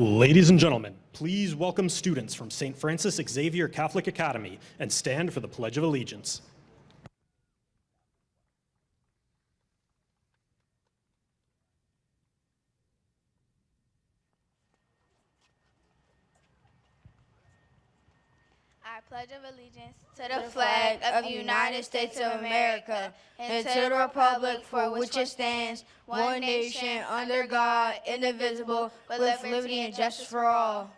Ladies and gentlemen, please welcome students from St. Francis Xavier Catholic Academy and stand for the Pledge of Allegiance. I pledge of allegiance to the flag of the United States of America and to the republic for which it stands, one nation, under God, indivisible, with liberty and justice for all.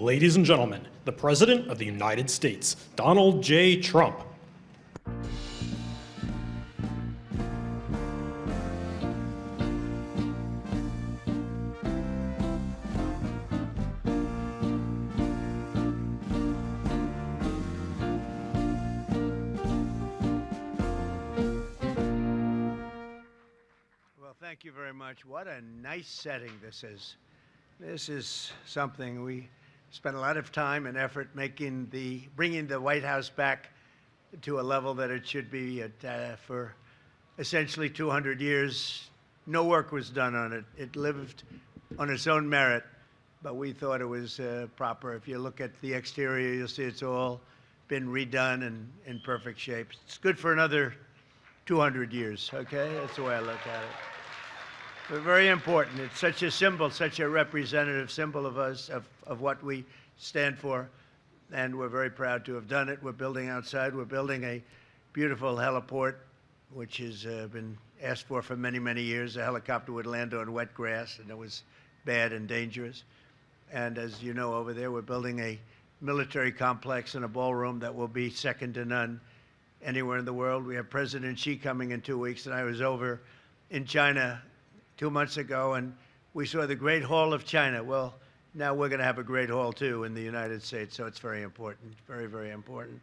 ladies and gentlemen, the President of the United States, Donald J. Trump. Well, thank you very much. What a nice setting this is. This is something we spent a lot of time and effort bringing the White House back to a level that it should be at. For essentially 200 years, no work was done on it. It lived on its own merit, but we thought it was proper. If you look at the exterior, you'll see it's all been redone and in perfect shape. It's good for another 200 years, okay? That's the way I look at it. But very important. It's such a symbol, such a representative symbol of us, of what we stand for, and we're very proud to have done it. We're building outside. We're building a beautiful heliport, which has been asked for many, many years. A helicopter would land on wet grass, and it was bad and dangerous. And as you know, over there, we're building a military complex and a ballroom that will be second to none anywhere in the world. We have President Xi coming in 2 weeks, and I was over in China 2 months ago, and we saw the Great Hall of China. Well, now we're going to have a Great Hall, too, in the United States, so it's very important, very, very important.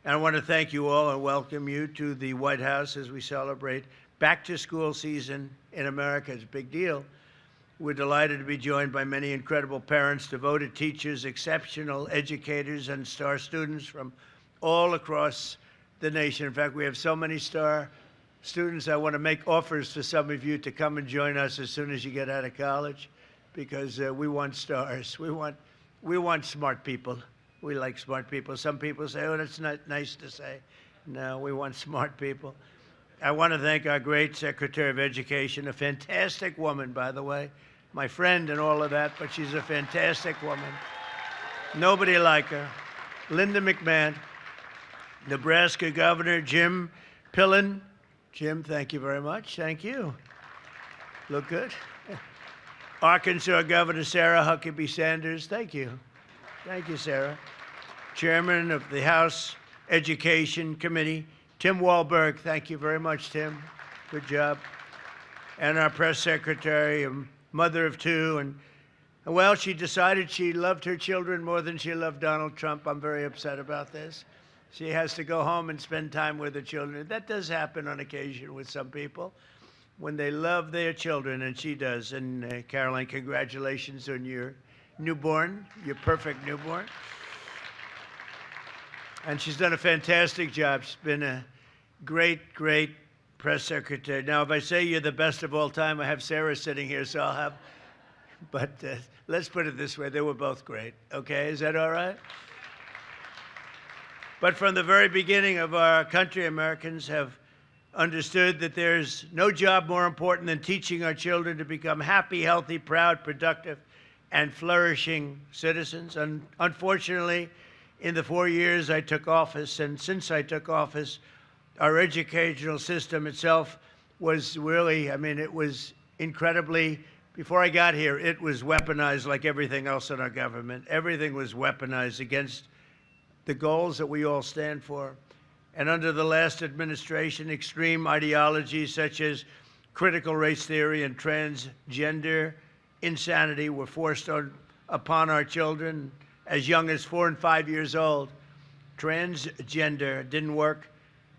And I want to thank you all and welcome you to the White House as we celebrate back-to-school season in America. It's a big deal. We're delighted to be joined by many incredible parents, devoted teachers, exceptional educators, and star students from all across the nation. In fact, we have so many star students, I want to make offers to some of you to come and join us as soon as you get out of college, because we want stars. We want smart people. We like smart people. Some people say, oh, that's not nice to say. No, we want smart people. I want to thank our great Secretary of Education, a fantastic woman, by the way, my friend and all of that, but she's a fantastic woman. Nobody like her. Linda McMahon, Nebraska Governor Jim Pillen. Jim, thank you very much. Thank you. Look good. Arkansas Governor Sarah Huckabee Sanders. Thank you. Thank you, Sarah. Chairman of the House Education Committee, Tim Walberg. Thank you very much, Tim. Good job. And our press secretary, a mother of two. And, well, she decided she loved her children more than she loved Donald Trump. I'm very upset about this. She has to go home and spend time with her children. That does happen on occasion with some people when they love their children, and she does. And Caroline, congratulations on your newborn, your perfect newborn. And she's done a fantastic job. She's been a great, great press secretary. Now, if I say you're the best of all time, I have Sarah sitting here, so I'll have, but let's put it this way, they were both great. Okay, is that all right? But from the very beginning of our country, Americans have understood that there's no job more important than teaching our children to become happy, healthy, proud, productive, and flourishing citizens. And unfortunately, in the 4 years I took office, and since I took office, our educational system itself was really, I mean, it was incredibly, before I got here, it was weaponized like everything else in our government. Everything was weaponized against the goals that we all stand for. And under the last administration, extreme ideologies such as critical race theory and transgender insanity were forced upon our children as young as 4 and 5 years old. Transgender didn't work.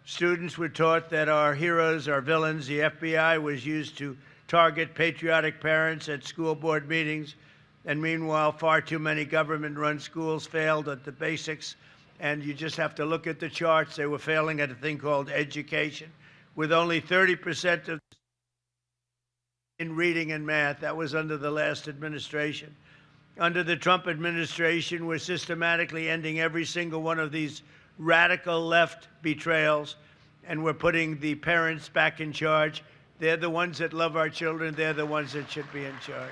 Students were taught that our heroes are villains. The FBI was used to target patriotic parents at school board meetings. And meanwhile, far too many government-run schools failed at the basics. And you just have to look at the charts. They were failing at a thing called education, with only 30% of in reading and math. That was under the last administration. Under the Trump administration, we're systematically ending every single one of these radical left betrayals, and we're putting the parents back in charge. They're the ones that love our children. They're the ones that should be in charge.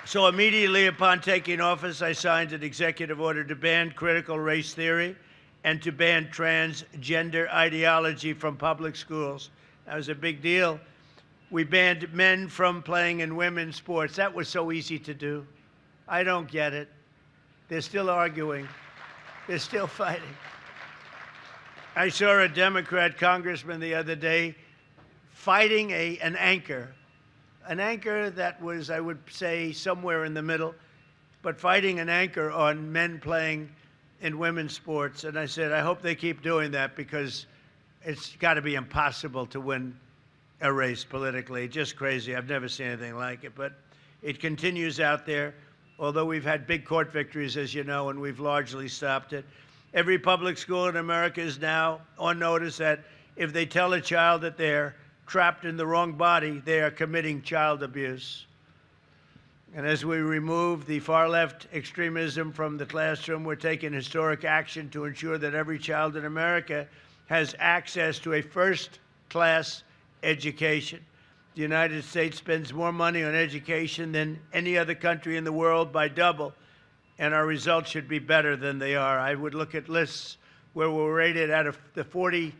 So immediately upon taking office, I signed an executive order to ban critical race theory and to ban transgender ideology from public schools. That was a big deal. We banned men from playing in women's sports. That was so easy to do. I don't get it. They're still arguing. They're still fighting. I saw a Democrat congressman the other day fighting an anchor that was, I would say, somewhere in the middle, but fighting an anchor on men playing in women's sports. And I said, I hope they keep doing that, because it's got to be impossible to win a race politically. Just crazy. I've never seen anything like it. But it continues out there, although we've had big court victories, as you know, and we've largely stopped it. Every public school in America is now on notice that if they tell a child that they're trapped in the wrong body, they are committing child abuse. And as we remove the far-left extremism from the classroom, we're taking historic action to ensure that every child in America has access to a first-class education. The United States spends more money on education than any other country in the world by double, and our results should be better than they are. I would look at lists where we're rated out of the 40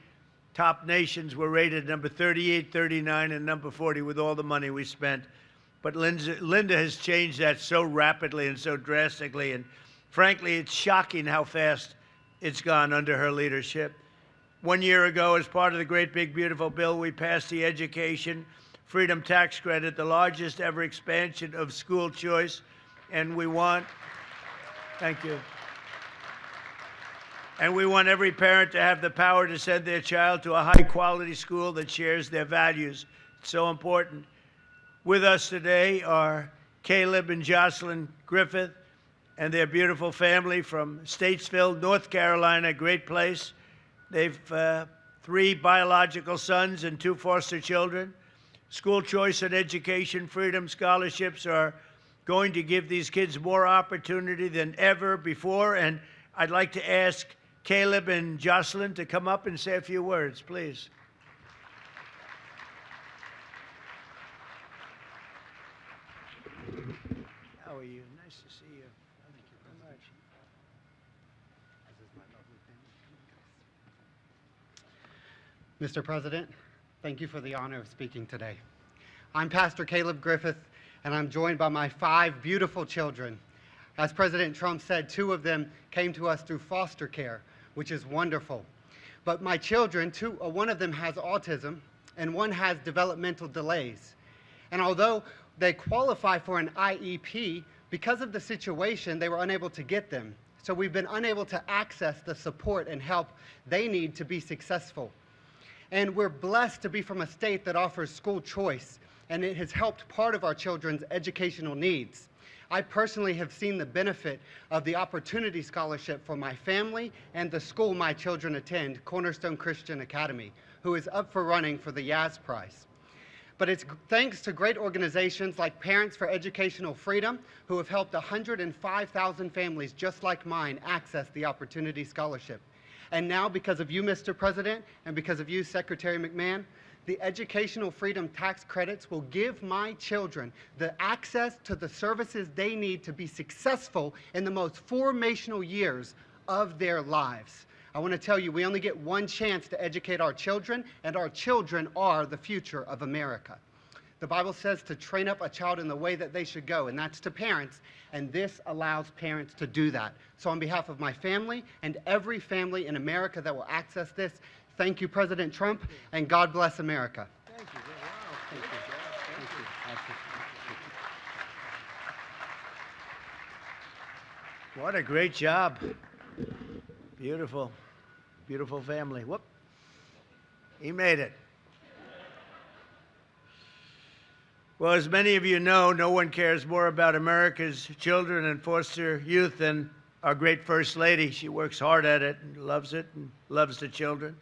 top nations, we're rated number 38, 39, and number 40 with all the money we spent. But Linda has changed that so rapidly and so drastically, and frankly, it's shocking how fast it's gone under her leadership. 1 year ago, as part of the great big beautiful bill, we passed the Education Freedom Tax Credit, the largest ever expansion of school choice, and we want, thank you. And we want every parent to have the power to send their child to a high-quality school that shares their values. It's so important. With us today are Caleb and Jocelyn Griffith and their beautiful family from Statesville, North Carolina, great place. They've 3 biological sons and 2 foster children. School choice and education freedom scholarships are going to give these kids more opportunity than ever before. And I'd like to ask Caleb and Jocelyn to come up and say a few words, please. How are you? Nice to see you. Thank you very much. Mr. President, thank you for the honor of speaking today. I'm Pastor Caleb Griffith, and I'm joined by my 5 beautiful children. As President Trump said, 2 of them came to us through foster care, which is wonderful. But my children, 2, one of them has autism, and one has developmental delays. And although they qualify for an IEP, because of the situation, they were unable to get them. So we've been unable to access the support and help they need to be successful. And we're blessed to be from a state that offers school choice, and it has helped part of our children's educational needs. I personally have seen the benefit of the Opportunity Scholarship for my family and the school my children attend, Cornerstone Christian Academy, who is up for running for the Yaz Prize. But it's thanks to great organizations like Parents for Educational Freedom, who have helped 105,000 families just like mine access the Opportunity Scholarship. And now, because of you, Mr. President, and because of you, Secretary McMahon, the Educational Freedom Tax Credits will give my children the access to the services they need to be successful in the most formational years of their lives. I want to tell you, we only get one chance to educate our children, and our children are the future of America. The Bible says to train up a child in the way that they should go, and that's to parents, and this allows parents to do that. So on behalf of my family and every family in America that will access this, thank you, President Trump, and God bless America. Thank you. Wow. Thank you. Thank you. What a great job. Beautiful. Beautiful family. Whoop. He made it. Well, as many of you know, no one cares more about America's children and foster youth than our great First Lady. She works hard at it and loves the children.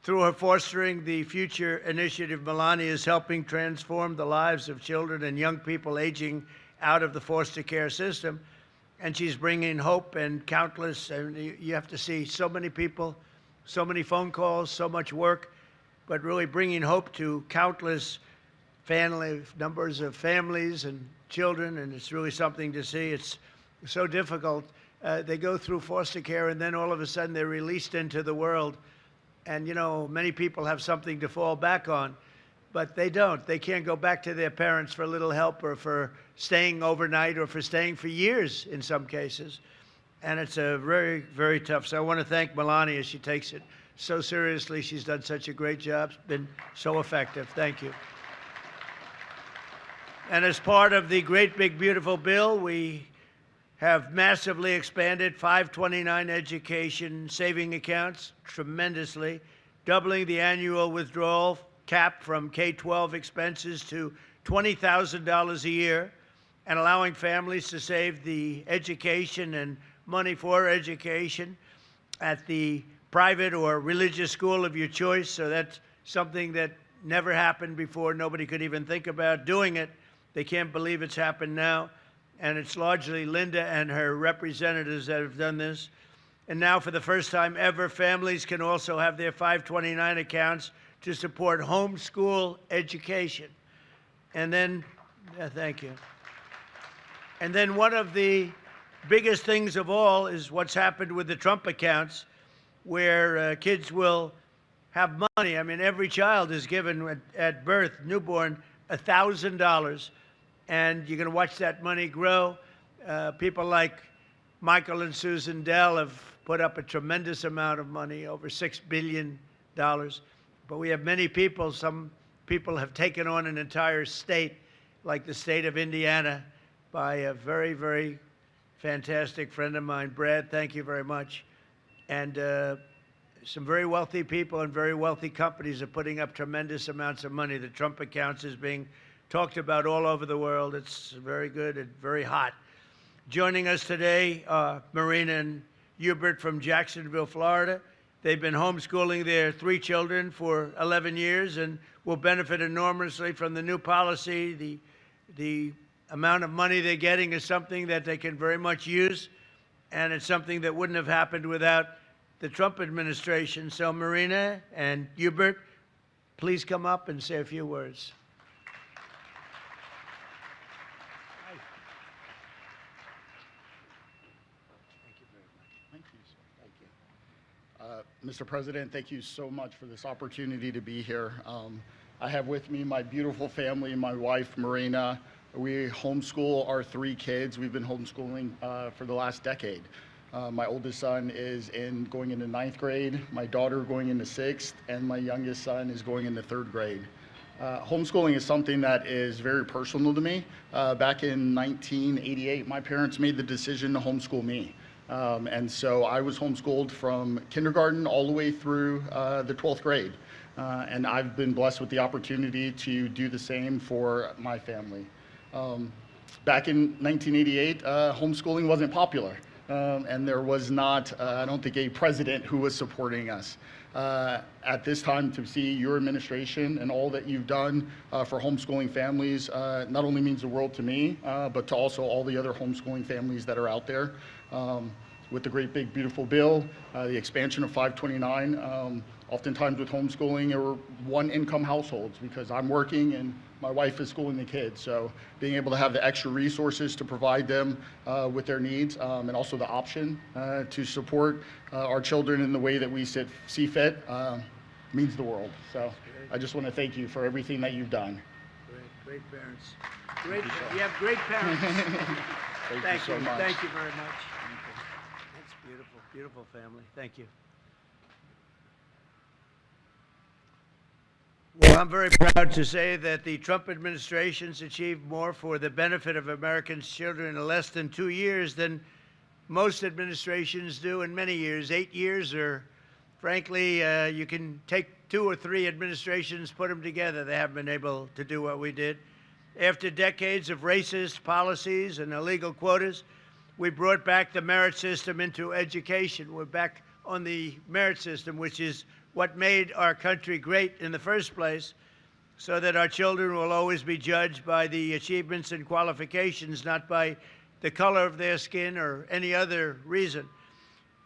Through her Fostering the Future initiative, Melania is helping transform the lives of children and young people aging out of the foster care system. And she's bringing hope and countless, and you have to see so many people, so many phone calls, so much work, but really bringing hope to countless numbers of families and children, and it's really something to see. It's so difficult. They go through foster care, and then all of a sudden they're released into the world. And, you know, many people have something to fall back on. but they don't. They can't go back to their parents for a little help or for staying overnight or for staying for years in some cases. And it's a very, very tough. So I want to thank Melania. She takes it so seriously. She's done such a great job. It's been so effective. Thank you. And as part of the great, big, beautiful bill, we have massively expanded 529 education saving accounts tremendously, doubling the annual withdrawal cap from K-12 expenses to $20,000 a year, and allowing families to save the education and money for education at the private or religious school of your choice. So that's something that never happened before. Nobody could even think about doing it. They can't believe it's happened now. And it's largely Linda and her representatives that have done this. And now, for the first time ever, families can also have their 529 accounts to support homeschool education. And then, thank you. And then one of the biggest things of all is what's happened with the Trump accounts, where kids will have money. I mean, every child is given at birth, newborn, $1,000. And you're going to watch that money grow. People like Michael and Susan Dell have put up a tremendous amount of money, over $6 billion. But we have many people. Some people have taken on an entire state, like the state of Indiana, by a very, very fantastic friend of mine, Brad. Thank you very much. And some very wealthy people and very wealthy companies are putting up tremendous amounts of money. The Trump accounts is being talked about all over the world. It's very good and very hot. Joining us today, Marina and Hubert from Jacksonville, Florida. They've been homeschooling their 3 children for 11 years and will benefit enormously from the new policy. The amount of money they're getting is something that they can very much use, and it's something that wouldn't have happened without the Trump administration. So Marina and Hubert, please come up and say a few words. Mr. President, thank you so much for this opportunity to be here. I have with me my beautiful family, my wife, Marina. We homeschool our 3 kids. We've been homeschooling for the last decade. My oldest son is going into 9th grade, my daughter going into 6th, and my youngest son is going into 3rd grade. Homeschooling is something that is very personal to me. Back in 1988, my parents made the decision to homeschool me. And so I was homeschooled from kindergarten all the way through the 12th grade. And I've been blessed with the opportunity to do the same for my family. Back in 1988, homeschooling wasn't popular. And there was not, I don't think, a president who was supporting us. At this time, to see your administration and all that you've done for homeschooling families not only means the world to me, but to also all the other homeschooling families that are out there. With the great, big, beautiful bill, the expansion of 529, oftentimes with homeschooling, there were one-income households because I'm working and my wife is schooling the kids. So being able to have the extra resources to provide them with their needs and also the option to support our children in the way that we see fit means the world. So I just want to thank you for everything that you've done. Great parents. You have great parents. Thank you so much. Thank you very much. That's beautiful, beautiful family. Thank you. Well, I'm very proud to say that the Trump administration's achieved more for the benefit of American children in less than 2 years than most administrations do in many years. 8 years, or frankly, you can take 2 or 3 administrations, put them together. They haven't been able to do what we did. After decades of racist policies and illegal quotas, we brought back the merit system into education. We're back on the merit system, which is what made our country great in the first place, so that our children will always be judged by the achievements and qualifications, not by the color of their skin or any other reason.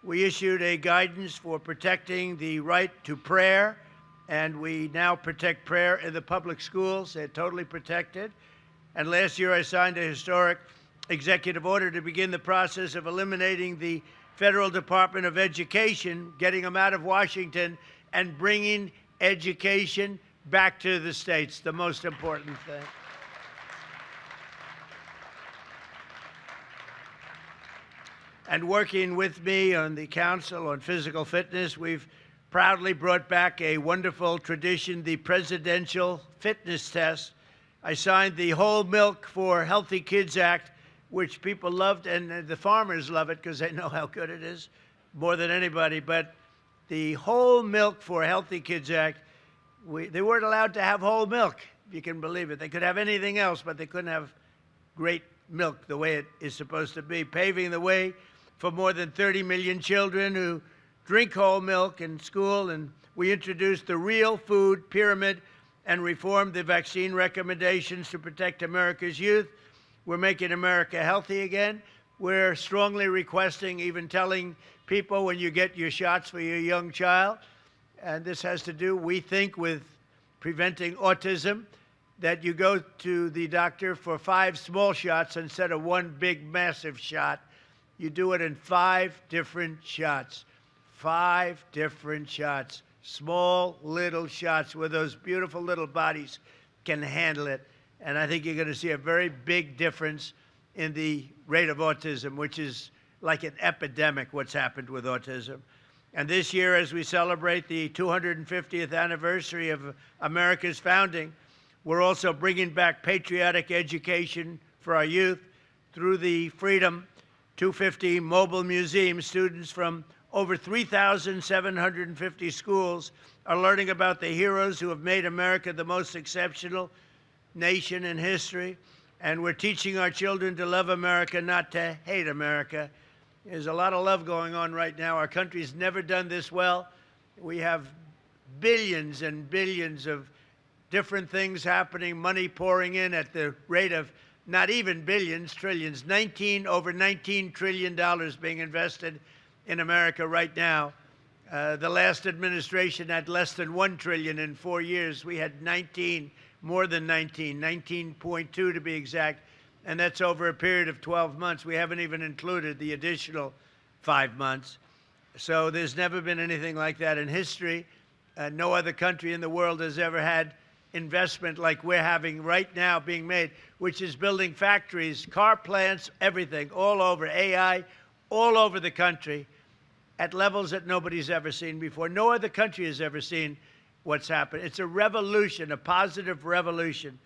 We issued a guidance for protecting the right to prayer, and we now protect prayer in the public schools. They're totally protected. And last year I signed a historic executive order to begin the process of eliminating the Federal Department of Education, getting them out of Washington, and bringing education back to the states, the most important thing. And working with me on the Council on Physical Fitness, we've proudly brought back a wonderful tradition, the Presidential Fitness Test. I signed the Whole Milk for Healthy Kids Act, which people loved, and the farmers love it because they know how good it is more than anybody. But the Whole Milk for Healthy Kids Act, they weren't allowed to have whole milk, if you can believe it. They could have anything else, but they couldn't have great milk the way it is supposed to be, paving the way for more than 30 million children who drink whole milk in school. And we introduced the Real Food Pyramid and reformed the vaccine recommendations to protect America's youth. We're making America healthy again. We're strongly requesting, even telling people when you get your shots for your young child, and this has to do, we think, with preventing autism, that you go to the doctor for 5 small shots instead of 1 big, massive shot. You do it in 5 different shots. 5 different shots. Small, little shots where those beautiful little bodies can handle it. And I think you're going to see a very big difference in the rate of autism, which is like an epidemic, what's happened with autism. And this year, as we celebrate the 250th anniversary of America's founding, we're also bringing back patriotic education for our youth through the Freedom 250 Mobile Museum. Students from over 3,750 schools are learning about the heroes who have made America the most exceptional nation in history. And we're teaching our children to love America, not to hate America. There's a lot of love going on right now. Our country's never done this well. We have billions and billions of different things happening, money pouring in at the rate of not even billions, trillions, over $19 trillion being invested in America right now. The last administration had less than $1 trillion in 4 years. We had 19, more than 19, 19.2 to be exact, and that's over a period of 12 months. We haven't even included the additional 5 months. So there's never been anything like that in history. No other country in the world has ever had investment like we're having right now being made, which is building factories, car plants, everything, all over, AI, all over the country at levels that nobody's ever seen before. No other country has ever seen what's happened. It's a revolution, a positive revolution.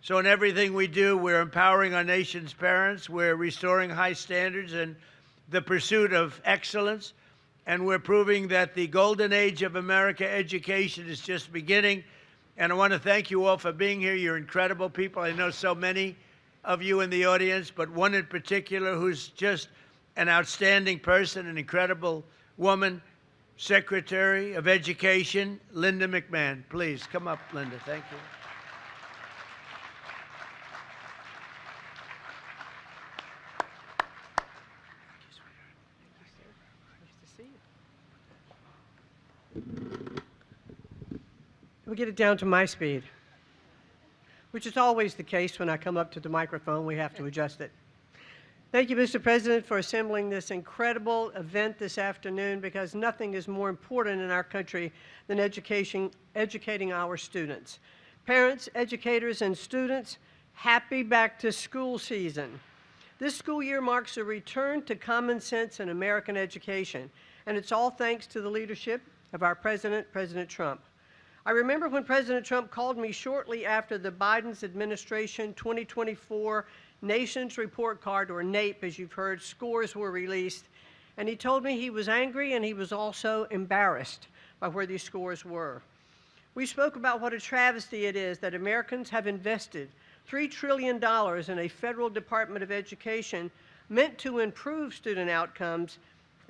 So in everything we do, we're empowering our nation's parents, we're restoring high standards and the pursuit of excellence, and we're proving that the golden age of America education is just beginning. And I want to thank you all for being here. You're incredible people. I know so many of you in the audience, but one in particular who's just an outstanding person, an incredible woman, Secretary of Education, Linda McMahon. Please come up, Linda. Thank you. We get it down to my speed, which is always the case when I come up to the microphone. We have to adjust it. Thank you, Mr. President, for assembling this incredible event this afternoon, because nothing is more important in our country than educating our students. Parents, educators, and students, happy back to school season. This school year marks a return to common sense in American education, and it's all thanks to the leadership of our President, President Trump. I remember when President Trump called me shortly after the Biden's administration 2024 Nations Report Card, or NAEP, as you've heard, scores were released, and he told me he was angry and he was also embarrassed by where these scores were. We spoke about what a travesty it is that Americans have invested $3 trillion in a federal Department of Education meant to improve student outcomes,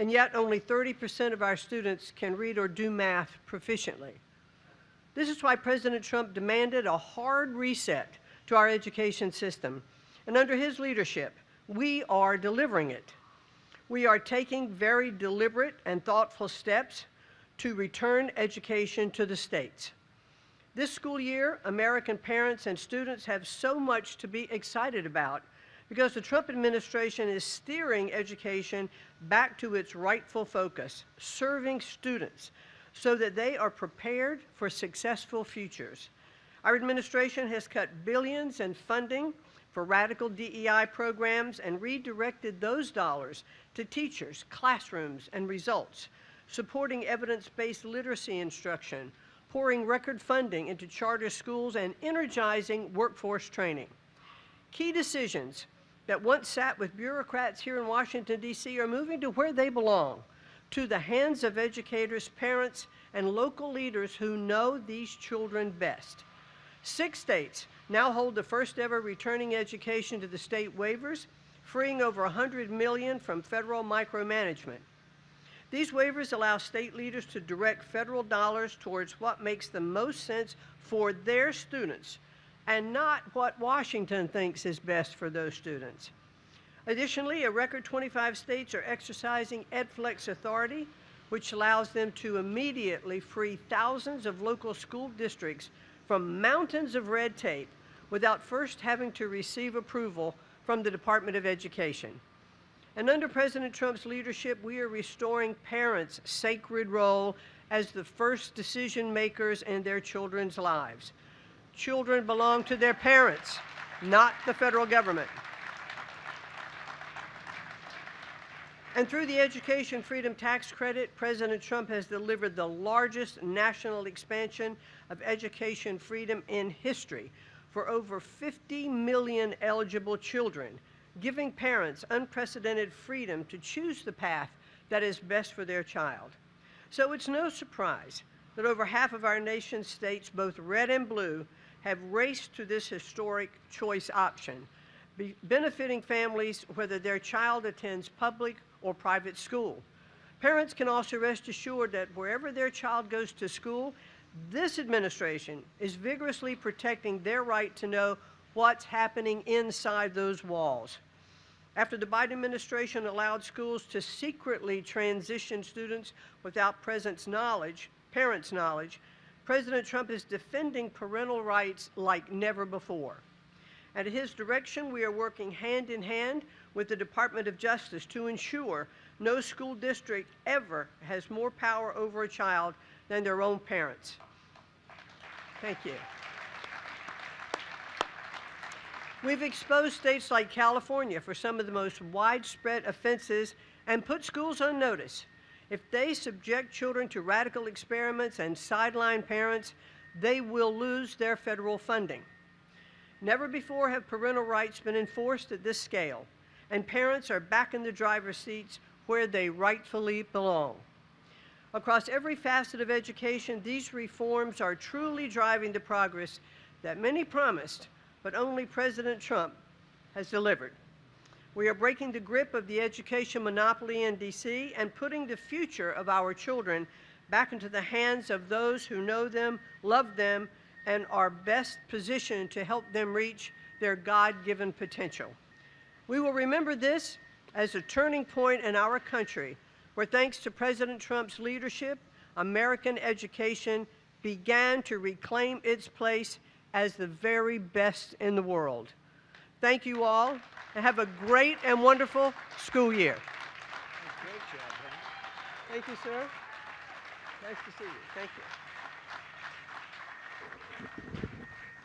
and yet only 30% of our students can read or do math proficiently. This is why President Trump demanded a hard reset to our education system. And under his leadership, we are delivering it. We are taking very deliberate and thoughtful steps to return education to the states. This school year, American parents and students have so much to be excited about because the Trump administration is steering education back to its rightful focus, serving students. so that they are prepared for successful futures. Our administration has cut billions in funding for radical DEI programs and redirected those dollars to teachers, classrooms, and results, supporting evidence-based literacy instruction, pouring record funding into charter schools, and energizing workforce training. Key decisions that once sat with bureaucrats here in Washington, D.C. are moving to where they belong, to the hands of educators, parents, and local leaders who know these children best. 6 states now hold the first ever returning education to the state waivers, freeing over $100 million from federal micromanagement. These waivers allow state leaders to direct federal dollars towards what makes the most sense for their students and not what Washington thinks is best for those students. Additionally, a record 25 states are exercising EdFlex authority, which allows them to immediately free thousands of local school districts from mountains of red tape without first having to receive approval from the Department of Education. And under President Trump's leadership, we are restoring parents' sacred role as the first decision makers in their children's lives. Children belong to their parents, not the federal government. And through the Education Freedom Tax Credit, President Trump has delivered the largest national expansion of education freedom in history for over 50 million eligible children, giving parents unprecedented freedom to choose the path that is best for their child. So it's no surprise that over half of our nation's states, both red and blue, have raced to this historic choice option, benefiting families whether their child attends public or private school. Parents can also rest assured that wherever their child goes to school, this administration is vigorously protecting their right to know what's happening inside those walls. After the Biden administration allowed schools to secretly transition students without parents' knowledge, President Trump is defending parental rights like never before. At his direction, we are working hand in hand with the Department of Justice to ensure no school district ever has more power over a child than their own parents. Thank you. We've exposed states like California for some of the most widespread offenses and put schools on notice. If they subject children to radical experiments and sideline parents, they will lose their federal funding. Never before have parental rights been enforced at this scale, and parents are back in the driver's seats where they rightfully belong. Across every facet of education, these reforms are truly driving the progress that many promised, but only President Trump has delivered. We are breaking the grip of the education monopoly in D.C. and putting the future of our children back into the hands of those who know them, love them, and are best positioned to help them reach their God-given potential. We will remember this as a turning point in our country where, thanks to President Trump's leadership, American education began to reclaim its place as the very best in the world. Thank you all, and have a great and wonderful school year. Great job, huh? Thank you, sir. Nice to see you. Thank you.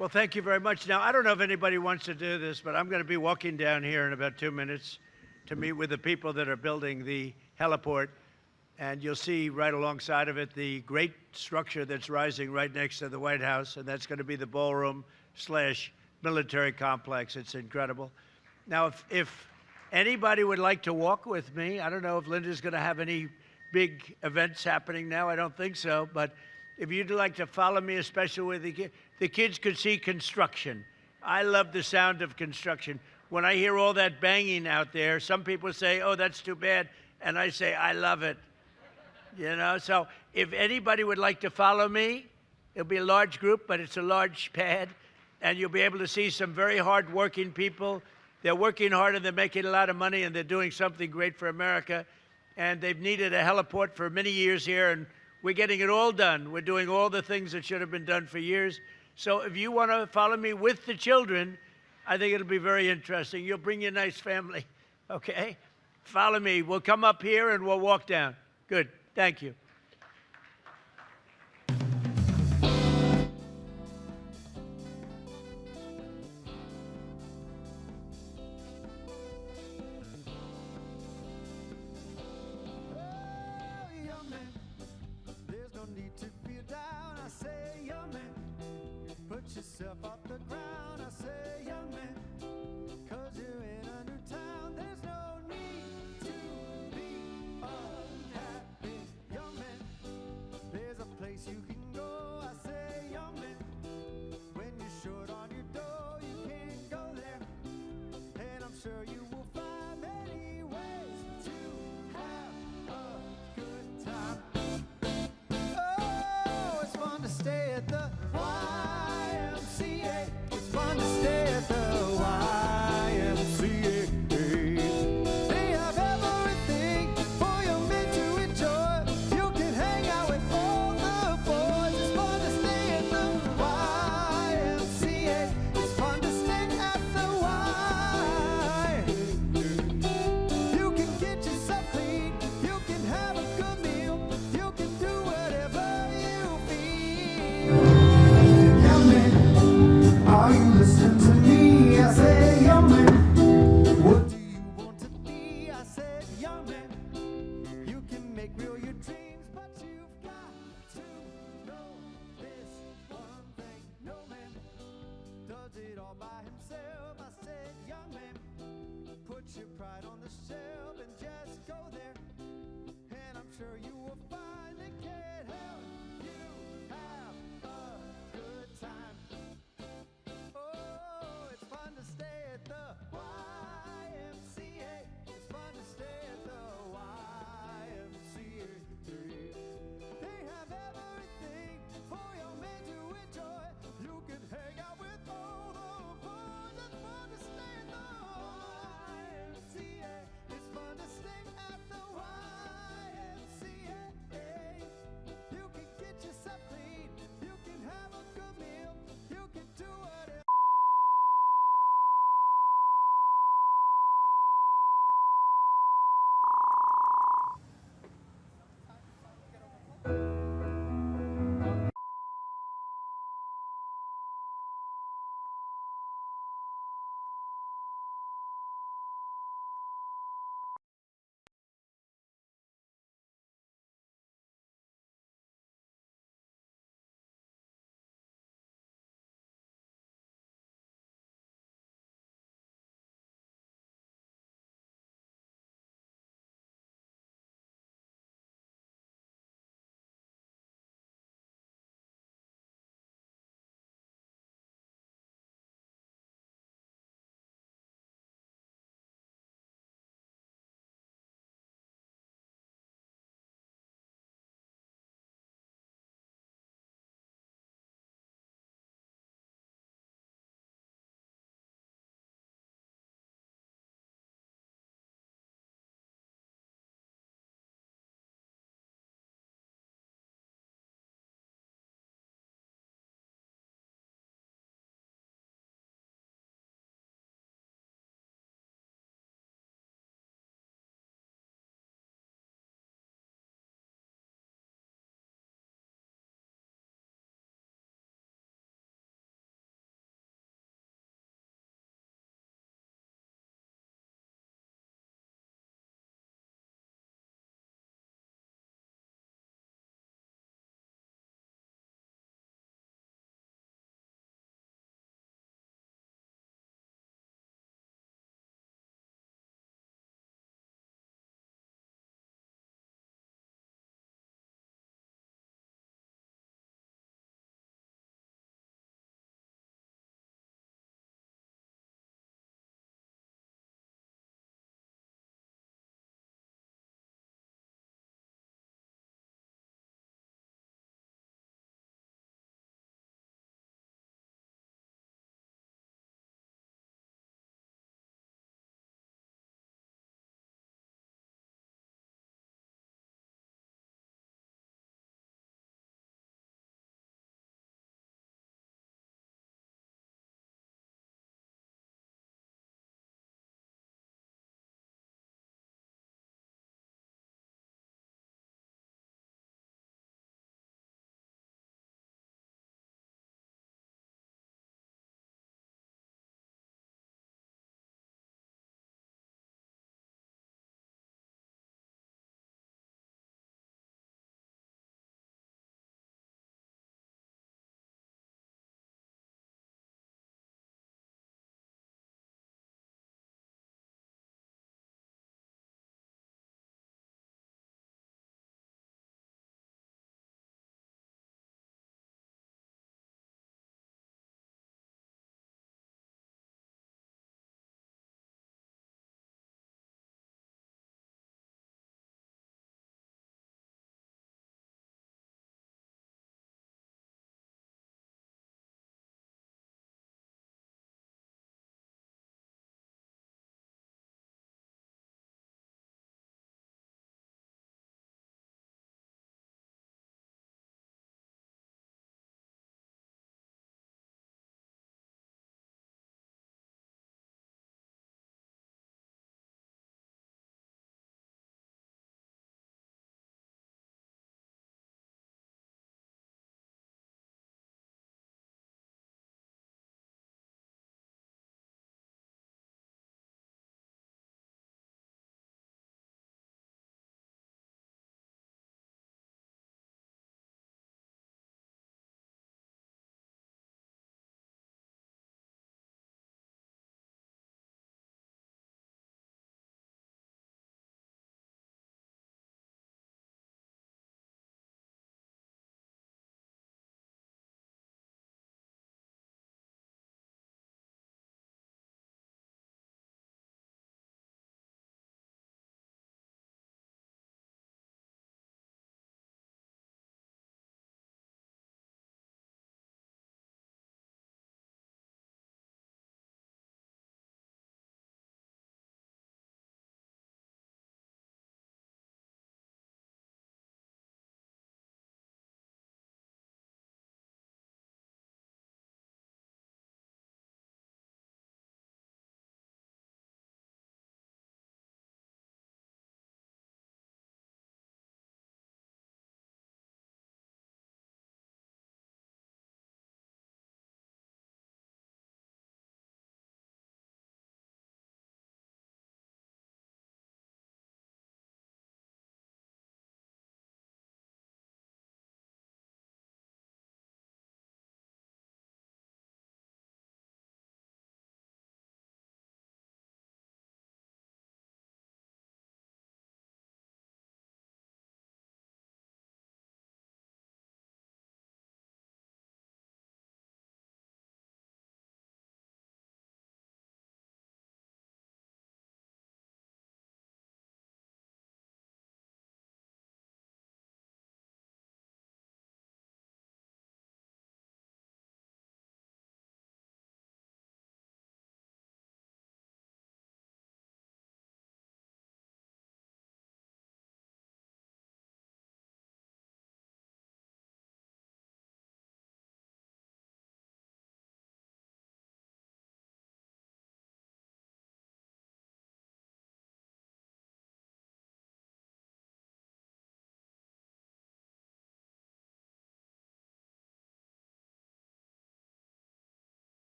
Well, thank you very much. Now, I don't know if anybody wants to do this, but I'm going to be walking down here in about 2 minutes to meet with the people that are building the heliport. And you'll see right alongside of it the great structure that's rising right next to the White House, and that's going to be the ballroom/military complex. It's incredible. Now, if anybody would like to walk with me, I don't know if Linda's going to have any big events happening now. I don't think so. But if you'd like to follow me, especially with the kids could see construction. I love the sound of construction. When I hear all that banging out there, some people say, oh, that's too bad. And I say, I love it. You know, so if anybody would like to follow me, it'll be a large group, but it's a large pad, and you'll be able to see some very hard-working people. They're working hard, and they're making a lot of money, and they're doing something great for America. And they've needed a heliport for many years here, and we're getting it all done. We're doing all the things that should have been done for years. So if you want to follow me with the children, I think it'll be very interesting. You'll bring your nice family, okay? Follow me. We'll come up here, and we'll walk down. Good. Thank you. yourself off the ground.